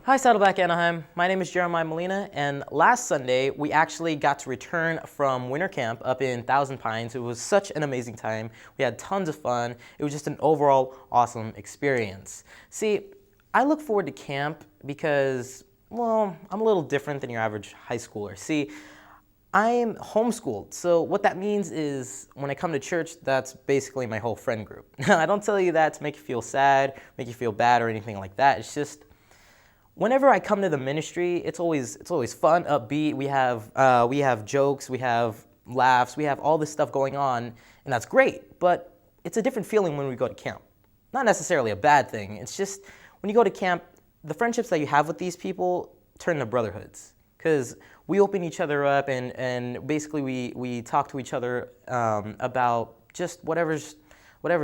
Hi, Saddleback Anaheim. My name is Jeremiah Molina, and last Sunday we actually got to return from winter camp up in Thousand Pines. It was such an amazing time. We had tons of fun. It was just an overall awesome experience. See, I look forward to camp because, well, I'm a little different than your average high schooler. See, I'm homeschooled, so what that means is when I come to church, that's basically my whole friend group. I don't tell you that to make you feel sad, make you feel bad, or anything like that. It's just whenever I come to the ministry, it's always fun, upbeat. We have jokes, we have laughs, we have all this stuff going on, and that's great. But it's a different feeling when we go to camp. Not necessarily a bad thing. It's just when you go to camp, the friendships that you have with these people turn to brotherhoods, because we open each other up and basically we talk to each other about just whatever's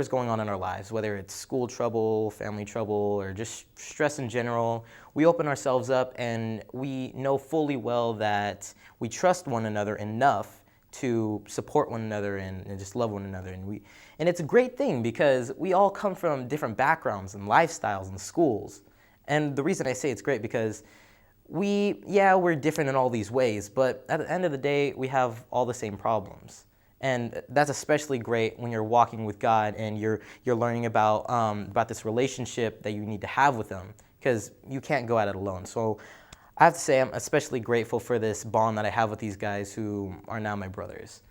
going on in our lives, whether it's school trouble, family trouble, or just stress in general. We open ourselves up and we know fully well that we trust one another enough to support one another and just love one another. And it's a great thing because we all come from different backgrounds and lifestyles and schools. And the reason I say it's great because we're different in all these ways, but at the end of the day, we have all the same problems. And that's especially great when you're walking with God and you're learning about this relationship that you need to have with Him, because you can't go at it alone. So I have to say I'm especially grateful for this bond that I have with these guys who are now my brothers.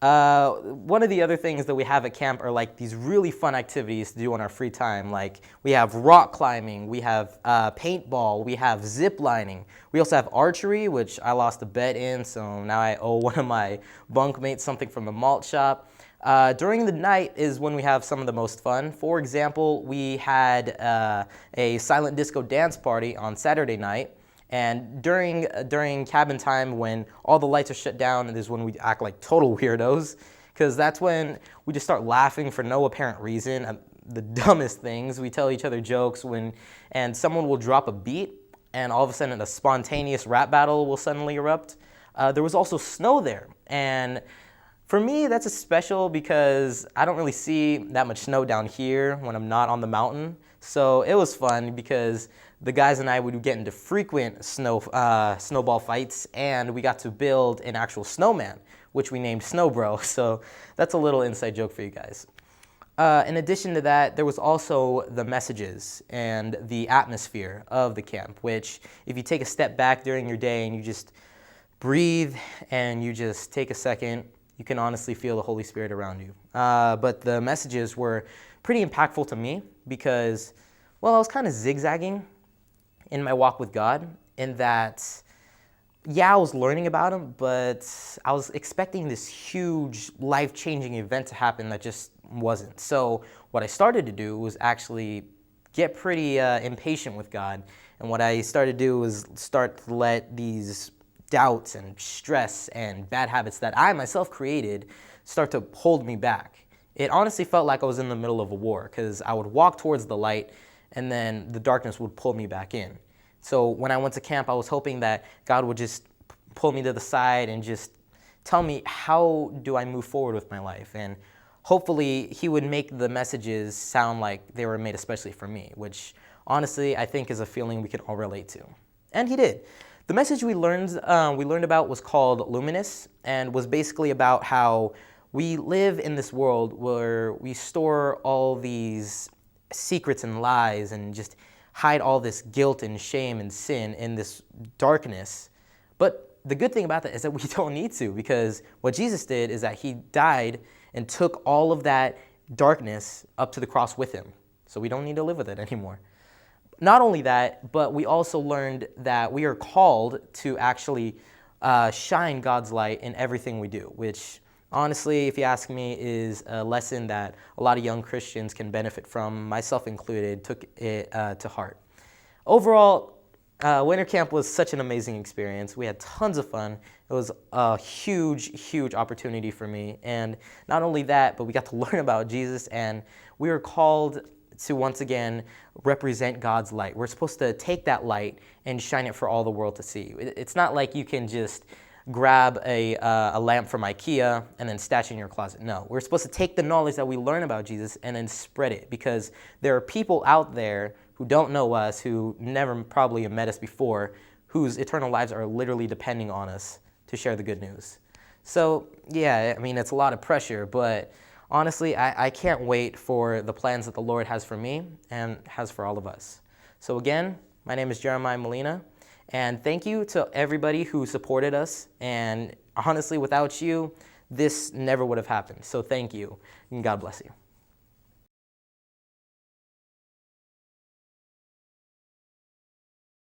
One of the other things that we have at camp are like these really fun activities to do on our free time. Like we have rock climbing, we have paintball, we have zip lining. We also have archery, which I lost a bet in, so now I owe one of my bunkmates something from the malt shop. During the night is when we have some of the most fun. For example, we had a silent disco dance party on Saturday night. And during cabin time, when all the lights are shut down, is when we act like total weirdos, because that's when we just start laughing for no apparent reason at the dumbest things. We tell each other jokes and someone will drop a beat, and all of a sudden a spontaneous rap battle will suddenly erupt. There was also snow there, and for me, that's a special because I don't really see that much snow down here when I'm not on the mountain. So it was fun because the guys and I would get into frequent snowball fights, and we got to build an actual snowman, which we named Snow Bro. So that's a little inside joke for you guys. In addition to that, there was also the messages and the atmosphere of the camp, which if you take a step back during your day and you just breathe and you just take a second, you can honestly feel the Holy Spirit around you. But the messages were pretty impactful to me because, well, I was kind of zigzagging in my walk with God in that, I was learning about Him, but I was expecting this huge life-changing event to happen that just wasn't. So what I started to do was actually get pretty impatient with God. And what I started to do was start to let these doubts and stress and bad habits that I myself created start to hold me back. It honestly felt like I was in the middle of a war because I would walk towards the light and then the darkness would pull me back in. So when I went to camp, I was hoping that God would just pull me to the side and just tell me how do I move forward with my life. And hopefully He would make the messages sound like they were made especially for me, which honestly I think is a feeling we can all relate to. And He did. The message we learned about was called Luminous and was basically about how we live in this world where we store all these secrets and lies and just hide all this guilt and shame and sin in this darkness. But the good thing about that is that we don't need to, because what Jesus did is that He died and took all of that darkness up to the cross with Him. So we don't need to live with it anymore. Not only that, but we also learned that we are called to actually shine God's light in everything we do, which honestly, if you ask me, is a lesson that a lot of young Christians can benefit from, myself included, took it to heart. Overall, winter camp was such an amazing experience. We had tons of fun. It was a huge, huge opportunity for me. And not only that, but we got to learn about Jesus, and we were called to once again represent God's light. We're supposed to take that light and shine it for all the world to see. It's not like you can just grab a lamp from IKEA and then stash it in your closet. No, we're supposed to take the knowledge that we learn about Jesus and then spread it, because there are people out there who don't know us, who never probably have met us before, whose eternal lives are literally depending on us to share the good news. So yeah, I mean, it's a lot of pressure, but honestly, I can't wait for the plans that the Lord has for me and has for all of us. So again, my name is Jeremiah Molina, and thank you to everybody who supported us. And honestly, without you, this never would have happened. So thank you, and God bless you.